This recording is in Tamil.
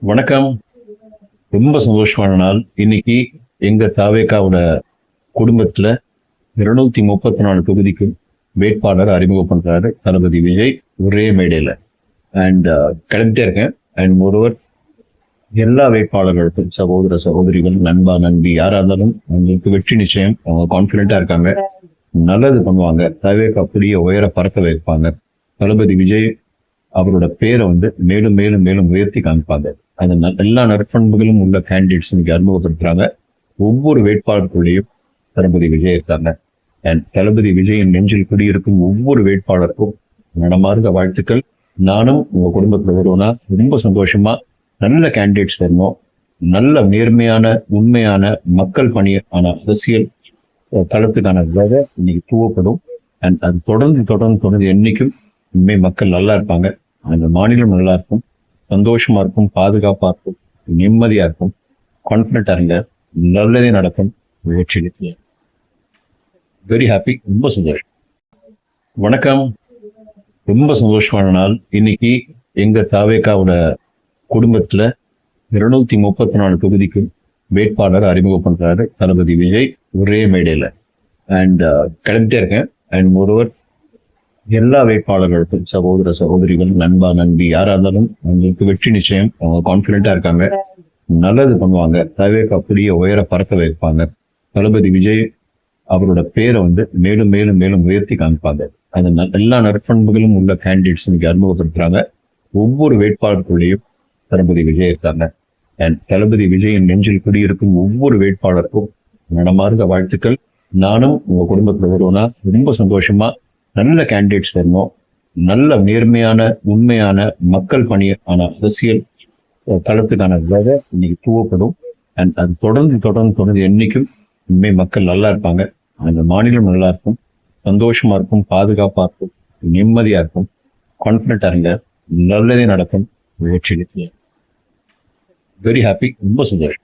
வணக்கம். ரொம்ப சந்தோஷமான நாள். இன்னைக்கு எங்க தாவேகாவோட குடும்பத்துல 234 தொகுதிக்கு வேட்பாளர் அறிமுகம் பண்றாரு தளபதி விஜய் ஒரே மேடையில. அண்ட் கிளம்பிட்டே இருக்கேன். அண்ட் ஒருவர் எல்லா வேட்பாளர்களுக்கும் சகோதர சகோதரிகள் நண்பா நண்பி யாரா இருந்தாலும் அவங்களுக்கு வெற்றி நிச்சயம். அவங்க கான்பிடண்டா இருக்காங்க, நல்லது பண்ணுவாங்க, தாவேகா அப்படியே உயர பறக்க வைப்பாங்க. தளபதி விஜய் அவரோட பேரை மேலும் மேலும் மேலும் உயர்த்தி காமிப்பாங்க. அந்த எல்லா நற்பண்புகளும் உள்ள கேண்டிடேட்ஸ் இன்னைக்கு அறிமுகப்படுத்துறாங்க. ஒவ்வொரு வேட்பாளருக்குள்ளேயும் தளபதி விஜய் இருக்காங்க. அண்ட் தளபதி விஜயின் நெஞ்சில் குடியிருக்கும் ஒவ்வொரு வேட்பாளருக்கும் நடமார்ந்த வாழ்த்துக்கள். நானும் உங்க குடும்பத்துல வருவேன்னா ரொம்ப சந்தோஷமா நல்ல கேண்டிடேட்ஸ் வரணும். நல்ல நேர்மையான உண்மையான மக்கள் பணியான அரசியல் களத்துக்கான விதை இன்னைக்கு தூவப்படும். அண்ட் அது தொடர்ந்து தொடர்ந்து தொடர்ந்து என்னைக்கும் இனிமே மக்கள் நல்லா இருப்பாங்க, அந்த மாநிலம் நல்லா இருக்கும், சந்தோஷமா இருக்கும், பாதுகாப்பா இருக்கும், நிம்மதியா இருக்கும், கான்பிடண்டா இருங்க, நல்லதே நடக்கும். வெற்றி வெரி ஹாப்பி. ரொம்ப சந்தோஷம். வணக்கம். ரொம்ப சந்தோஷமான நாள். இன்னைக்கு எங்க தாவேகாவோட குடும்பத்துல 234 தொகுதிக்கு வேட்பாளர் அறிமுகம் பண்றாரு தளபதி விஜய் ஒரே மேடையில. அண்ட் கிளம்பிட்டே இருக்கேன். அண்ட் ஒருவர் எல்லா வேட்பாளர்களுக்கும் சகோதர சகோதரிகள் நண்பா நண்பி யாரா இருந்தாலும் அவங்களுக்கு வெற்றி நிச்சயம். அவங்க கான்பிடண்டா இருக்காங்க, நல்லது பண்ணுவாங்க, தாவேகா அப்படியே உயர பறக்க வைப்பாங்க. தளபதி விஜய் அவரோட பேரை மேலும் மேலும் மேலும் உயர்த்தி காமிப்பாங்க. அந்த எல்லா நற்பண்புகளும் உள்ள கேண்டிடேட்ஸ் இன்னைக்கு அறிமுகப்படுத்துறாங்க. ஒவ்வொரு வேட்பாளருக்குள்ளேயும் தளபதி விஜய் இருக்காங்க. அண்ட் தளபதி விஜயின் நெஞ்சில் குடியிருக்கும் ஒவ்வொரு வேட்பாளருக்கும் நடமார்ந்த வாழ்த்துக்கள். நானும் உங்க குடும்பத்துல வருவேன்னா ரொம்ப சந்தோஷமா நல்ல கேண்டிடேட்ஸ் வரணும். நல்ல நேர்மையான உண்மையான மக்கள் பணியான அரசியல் களத்துக்கான விதை இன்னைக்கு தூவப்படும். அண்ட் அது தொடர்ந்து தொடர்ந்து தொடர்ந்து என்னைக்கும் இனிமே மக்கள் நல்லா இருப்பாங்க, அந்த மாநிலம் நல்லா இருக்கும், சந்தோஷமா இருக்கும், பாதுகாப்பா இருக்கும், நிம்மதியா இருக்கும், கான்பிடண்டா இருங்க, நல்லதே நடக்கும். வெற்றி வெரி ஹாப்பி. ரொம்ப சந்தோஷம்.